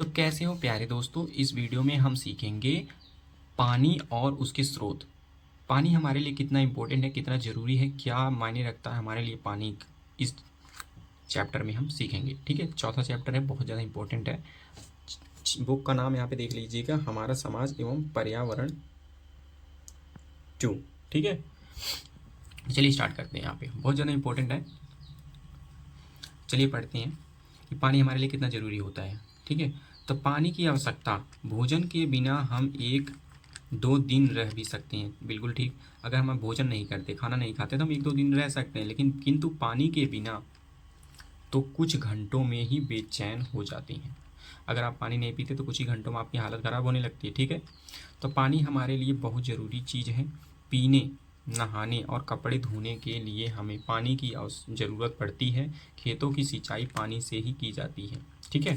तो कैसे हो प्यारे दोस्तों, इस वीडियो में हम सीखेंगे पानी और उसके स्रोत। पानी हमारे लिए कितना इम्पोर्टेंट है, कितना ज़रूरी है, क्या मायने रखता है हमारे लिए पानी। इस चैप्टर में हम सीखेंगे। ठीक है, चौथा चैप्टर है, बहुत ज़्यादा इम्पोर्टेंट है। बुक का नाम यहाँ पे देख लीजिएगा, हमारा समाज एवं पर्यावरण 2। ठीक है, चलिए स्टार्ट करते हैं। यहाँ पे बहुत ज़्यादा इम्पोर्टेंट है। चलिए पढ़ते हैं कि पानी हमारे लिए कितना ज़रूरी होता है। ठीक है, तो पानी की आवश्यकता, भोजन के बिना हम 1-2 दिन रह भी सकते हैं। बिल्कुल ठीक, अगर हम भोजन नहीं करते, खाना नहीं खाते तो हम 1-2 दिन रह सकते हैं, लेकिन किंतु पानी के बिना तो कुछ घंटों में ही बेचैन हो जाती हैं। अगर आप पानी नहीं पीते तो कुछ ही घंटों में आपकी हालत ख़राब होने लगती है। ठीक है, तो पानी हमारे लिए बहुत ज़रूरी चीज़ है। पीने, नहाने और कपड़े धोने के लिए हमें पानी की ज़रूरत पड़ती है। खेतों की सिंचाई पानी से ही की जाती है। ठीक है,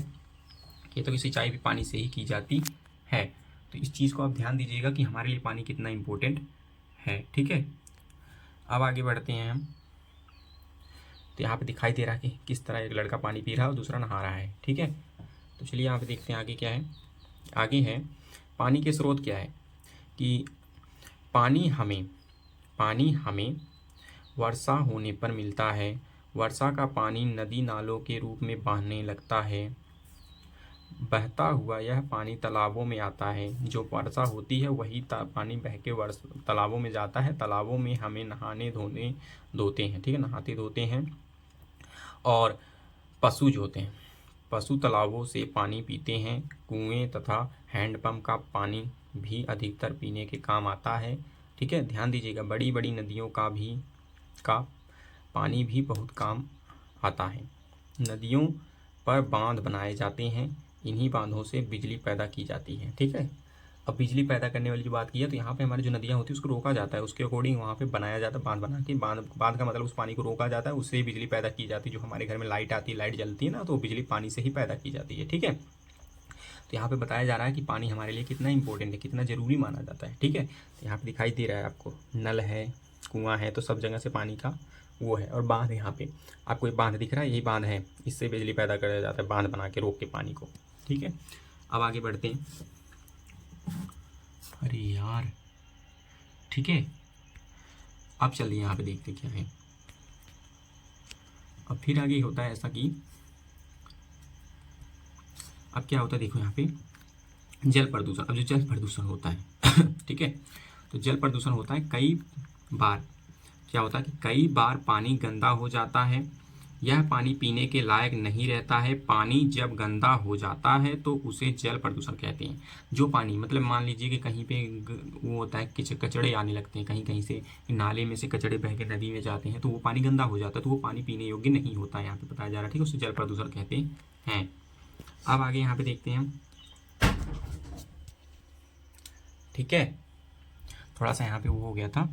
खेतों की सिंचाई भी पानी से ही की जाती है। तो इस चीज़ को आप ध्यान दीजिएगा कि हमारे लिए पानी कितना इम्पोर्टेंट है। ठीक है, अब आगे बढ़ते हैं हम। तो यहाँ पे दिखाई दे रहा है कि किस तरह एक लड़का पानी पी रहा है और दूसरा नहा रहा है। ठीक है, तो चलिए यहाँ पे देखते हैं आगे क्या है। आगे है पानी के स्रोत क्या है कि पानी हमें वर्षा होने पर मिलता है। वर्षा का पानी नदी नालों के रूप में बहने लगता है। बहता हुआ यह पानी तालाबों में आता है। जो वर्षा होती है वही पानी बह के तालाबों में जाता है। तालाबों में हमें नहाने धोते हैं। ठीक है, नहाते धोते हैं। और पशु जो होते हैं, पशु तालाबों से पानी पीते हैं। कुएं तथा हैंडपंप का पानी भी अधिकतर पीने के काम आता है। ठीक है, ध्यान दीजिएगा, बड़ी बड़ी नदियों का पानी भी बहुत काम आता है। नदियों पर बांध बनाए जाते हैं। इन्हीं बांधों से बिजली पैदा की जाती है। ठीक है, अब बिजली पैदा करने वाली जो बात की है, तो यहाँ पे हमारी जो नदियाँ होती है उसको रोका जाता है, उसके अकॉर्डिंग वहाँ पे बनाया जाता है बांध बना के। बांध का मतलब उस पानी को रोका जाता है, उससे ही बिजली पैदा की जाती है। जो हमारे घर में लाइट आती है, लाइट जलती है ना, तो बिजली पानी से ही पैदा की जाती है। ठीक है, तो यहाँ पे बताया जा रहा है कि पानी हमारे लिए कितना इंपॉर्टेंट है, कितना ज़रूरी माना जाता है। ठीक है, तो यहाँ पे दिखाई दे रहा है आपको, नल है, कुआँ है, तो सब जगह से पानी का वो है। और बांध, यहाँ पे आपको एक बांध दिख रहा है, यही बांध है, इससे बिजली पैदा कराया जाता है, बांध बना के रोक के पानी को। ठीक है, अब आगे बढ़ते हैं। अरे यार, ठीक है, अब चलिए यहाँ पे देखते क्या है। अब फिर आगे होता है ऐसा कि अब क्या होता है, देखो यहाँ पे जल प्रदूषण। अब जो जल प्रदूषण होता है ठीक है, तो जल प्रदूषण होता है कई बार। क्या होता है कि कई बार पानी गंदा हो जाता है। यह पानी पीने के लायक नहीं रहता है। पानी जब गंदा हो जाता है तो उसे जल प्रदूषण कहते हैं। जो पानी, मतलब मान लीजिए कि कहीं पे वो होता है कि कचड़े आने लगते हैं, कहीं कहीं से नाले में से कचड़े बह के नदी में जाते हैं, तो वो पानी गंदा हो जाता है, तो वो पानी पीने योग्य नहीं होता है। यहाँ पे बताया जा रहा है, ठीक है, उसे जल प्रदूषण कहते हैं। अब आगे यहाँ पे देखते हैं हम। ठीक है, थोड़ा सा यहाँ पे वो हो गया था।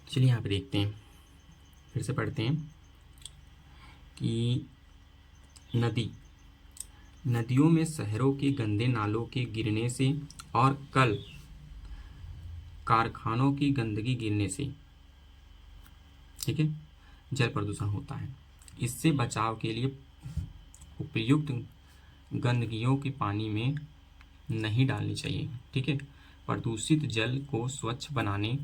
चलिए यहाँ पे देखते हैं, फिर से पढ़ते हैं कि नदियों में शहरों के गंदे नालों के गिरने से और कल कारखानों की गंदगी गिरने से, ठीक है, जल प्रदूषण होता है। इससे बचाव के लिए उपयुक्त गंदगियों के पानी में नहीं डालनी चाहिए। ठीक है, प्रदूषित जल को स्वच्छ बनाने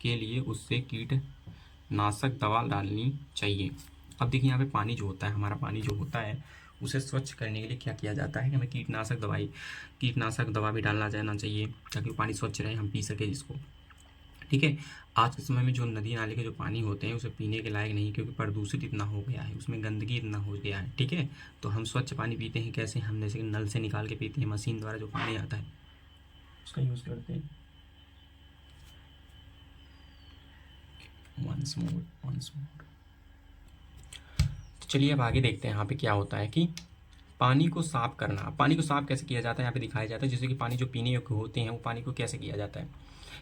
के लिए उससे कीटनाशक दवा डालनी चाहिए। अब देखिए यहाँ पे पानी जो होता है, हमारा पानी जो होता है, उसे स्वच्छ करने के लिए क्या किया जाता है कि हमें कीटनाशक दवा भी डालना जाना चाहिए, ताकि वो पानी स्वच्छ रहे, हम पी सके जिसको। ठीक है, आज के समय में जो नदी नाले के जो पानी होते हैं उसे पीने के लायक नहीं, क्योंकि प्रदूषित इतना हो गया है, उसमें गंदगी इतना हो गया है। ठीक है, तो हम स्वच्छ पानी पीते हैं कैसे, हम जैसे कि नल से निकाल के पीते हैं, मशीन द्वारा जो पानी आता है उसका यूज़ करते हैं। once more। तो चलिए अब आगे देखते हैं यहाँ पे क्या होता है कि पानी को साफ करना। पानी को साफ कैसे किया जाता है यहाँ पे दिखाया जाता है। जैसे कि पानी जो पीने योग्य होते हैं, वो पानी को कैसे किया जाता है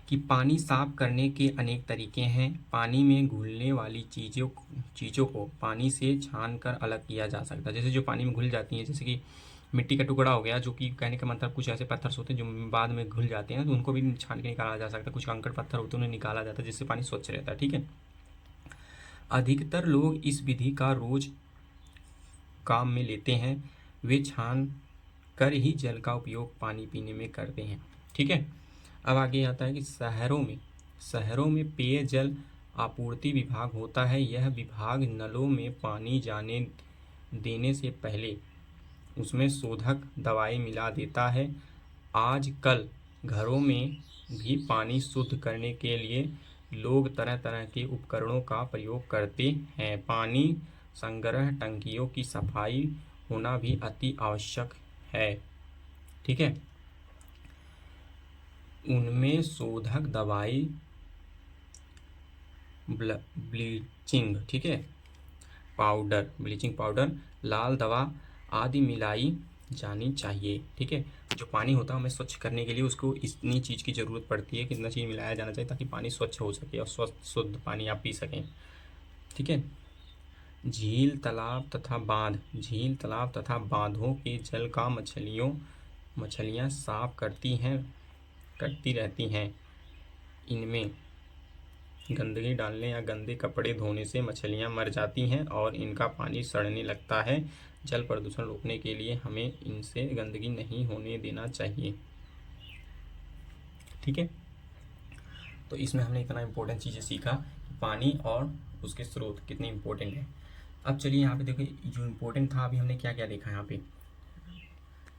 कि पानी साफ करने के अनेक तरीके हैं। पानी में घुलने वाली चीज़ों को पानी से छान कर अलग किया जा सकता है। जैसे जो पानी में घुल जाती हैं, जैसे कि मिट्टी का टुकड़ा हो गया, जो कि कहने का मतलब कुछ ऐसे पत्थर होते हैं जो बाद में घुल जाते हैं, तो उनको भी छान के निकाला जा सकता है। कुछ कंकड़ पत्थर होते हैं, उन्हें निकाला जाता है, जिससे पानी स्वच्छ रहता है। ठीक है, अधिकतर लोग इस विधि का रोज काम में लेते हैं। वे कर ही जल का उपयोग पानी पीने में करते हैं। ठीक है। अब आगे आता है कि शहरों में पेयजल आपूर्ति विभाग होता है। यह विभाग नलों में पानी जाने देने से पहले उसमें शोधक दवाई मिला देता है। आजकल घरों में भी पानी शुद्ध करने के लिए लोग तरह तरह के उपकरणों का प्रयोग करते हैं। पानी संग्रह टंकियों की सफाई होना भी अति आवश्यक है। ठीक है। उनमें शोधक दवाई, ब्लीचिंग, ठीक है, ब्लीचिंग पाउडर, लाल दवा आदि मिलाई जानी चाहिए। ठीक है। जो पानी होता है हमें स्वच्छ करने के लिए उसको इतनी चीज़ की ज़रूरत पड़ती है कि इतना चीज़ मिलाया जाना चाहिए ताकि पानी स्वच्छ हो सके और स्वच्छ शुद्ध पानी आप पी सकें। ठीक है। झील तालाब तथा बांधों के जल का मछलियाँ साफ करती रहती हैं। इनमें गंदगी डालने या गंदे कपड़े धोने से मछलियाँ मर जाती हैं और इनका पानी सड़ने लगता है। जल प्रदूषण रोकने के लिए हमें इनसे गंदगी नहीं होने देना चाहिए। ठीक है। तो इसमें हमने इतना इम्पोर्टेंट चीज़ें सीखा कि पानी और उसके स्रोत कितने इम्पोर्टेंट हैं। अब चलिए यहाँ पे देखिए जो इम्पोर्टेंट था, अभी हमने क्या क्या देखा यहाँ पे।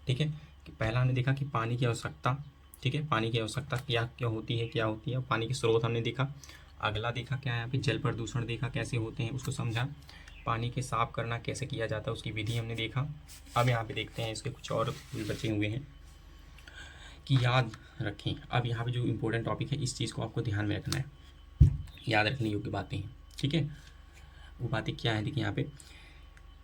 ठीक है। कि पहला हमने देखा कि पानी की आवश्यकता। ठीक है। पानी की आवश्यकता क्या होती है, और पानी के स्रोत हमने देखा। अगला देखा क्या है यहाँ पे, जल प्रदूषण देखा कैसे होते हैं, उसको समझा। पानी के साफ करना कैसे किया जाता है उसकी विधि हमने देखा। अब यहाँ पे देखते हैं इसके कुछ और बचे हुए हैं कि याद रखें। अब यहाँ पे जो इम्पोर्टेंट टॉपिक है इस चीज़ को आपको ध्यान में रखना है, याद रखने योग्य बातें हैं। ठीक है। वो बातें क्या है, देखिए यहाँ पे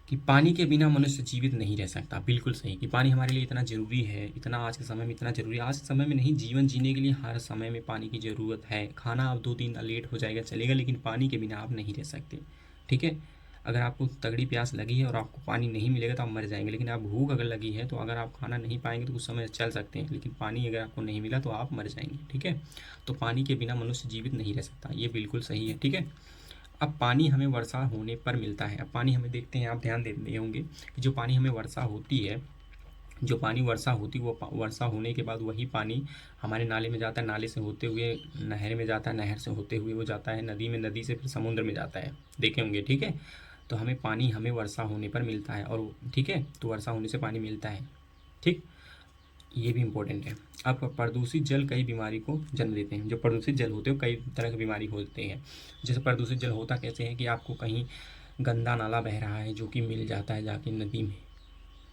कि पानी के बिना मनुष्य जीवित नहीं रह सकता। बिल्कुल सही कि पानी हमारे लिए इतना ज़रूरी है, इतना आज के समय में इतना ज़रूरी है। आज के समय में नहीं, जीवन जीने के लिए हर समय में पानी की ज़रूरत है। खाना अब 2 दिन लेट हो जाएगा चलेगा, लेकिन पानी के बिना आप नहीं रह सकते। ठीक है। अगर आपको तगड़ी प्यास लगी है और आपको पानी नहीं मिलेगा तो आप मर जाएंगे, लेकिन आप भूख अगर लगी है तो अगर आप खाना नहीं पाएंगे तो कुछ समय चल सकते हैं, लेकिन पानी अगर आपको नहीं मिला तो आप मर जाएंगे। ठीक है। तो पानी के बिना मनुष्य जीवित नहीं रह सकता, ये बिल्कुल सही है। ठीक है। अब पानी हमें वर्षा होने पर मिलता है। अब पानी हमें देखते हैं, आप ध्यान दे दिए होंगे कि जो पानी हमें वर्षा होती है, वो वर्षा होने के बाद वही पानी हमारे नाले में जाता है, नाले से होते हुए नहर में जाता है, नहर से होते हुए वो जाता है नदी में, नदी से फिर समुद्र में जाता है, देखे होंगे। ठीक है। तो पानी हमें वर्षा होने पर मिलता है, और ठीक है, तो वर्षा होने से पानी मिलता है। ठीक, ये भी इम्पोर्टेंट है। अब प्रदूषित जल कई बीमारी को जन्म देते हैं। जो प्रदूषित जल होते हैं कई तरह की बीमारी होते हैं। जैसे प्रदूषित जल होता कैसे है कि आपको कहीं गंदा नाला बह रहा है जो कि मिल जाता है जाके नदी में,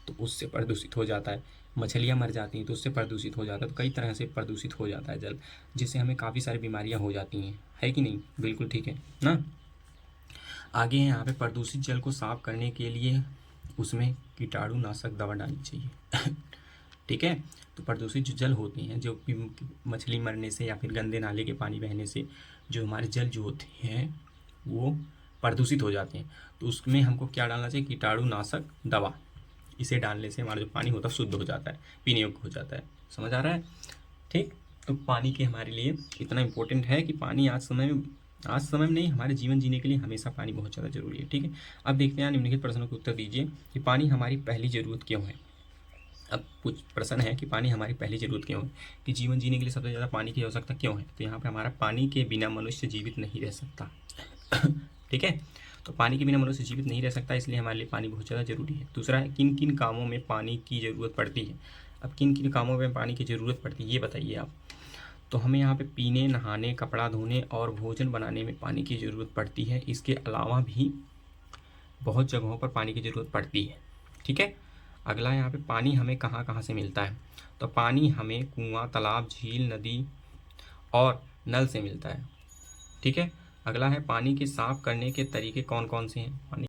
तो उससे प्रदूषित हो जाता है। मछलियाँ मर जाती हैं तो उससे प्रदूषित हो जाता है। तो कई तरह से प्रदूषित हो जाता है जल, जिससे हमें काफ़ी सारी बीमारियाँ हो जाती हैं, है कि नहीं? बिल्कुल ठीक है ना। आगे है यहाँ पे, प्रदूषित जल को साफ करने के लिए उसमें कीटाणुनाशक दवा डालनी चाहिए। ठीक है। तो प्रदूषित जो जल होते हैं, जो मछली मरने से या फिर गंदे नाले के पानी बहने से जो हमारे जल जो होते हैं वो प्रदूषित हो जाते हैं, तो उसमें हमको क्या डालना चाहिए? कीटाणुनाशक दवा। इसे डालने से हमारा जो पानी होता है शुद्ध हो जाता है, पीने योग्य हो जाता है। समझ आ रहा है? ठीक। तो पानी के हमारे लिए इतना इम्पोर्टेंट है कि पानी आज समय में नहीं, हमारे जीवन जीने के लिए हमेशा पानी बहुत ज़्यादा ज़रूरी है। ठीक है। अब देखते हैं निम्नलिखित प्रश्नों के उत्तर दीजिए कि पानी हमारी पहली ज़रूरत क्यों है। अब कुछ प्रश्न है कि पानी हमारी पहली ज़रूरत क्यों है, कि जीवन जीने के लिए सबसे ज़्यादा पानी की आवश्यकता क्यों है। तो यहाँ पे हमारा पानी के बिना मनुष्य जीवित नहीं रह सकता। ठीक है। तो पानी के बिना मनुष्य जीवित नहीं रह सकता, इसलिए हमारे लिए पानी बहुत ज़्यादा ज़रूरी है। दूसरा है, किन किन कामों में पानी की ज़रूरत पड़ती है। अब किन किन कामों में पानी की ज़रूरत पड़ती है ये बताइए आप। तो हमें यहाँ पे पीने, नहाने, कपड़ा धोने और भोजन बनाने में पानी की ज़रूरत पड़ती है। इसके अलावा भी बहुत जगहों पर पानी की ज़रूरत पड़ती है। ठीक है। अगला यहाँ पे, पानी हमें कहाँ कहाँ से मिलता है। तो पानी हमें कुआं, तालाब, झील, नदी और नल से मिलता है। ठीक है। अगला है, पानी के साफ करने के तरीके कौन कौन से हैं। पानी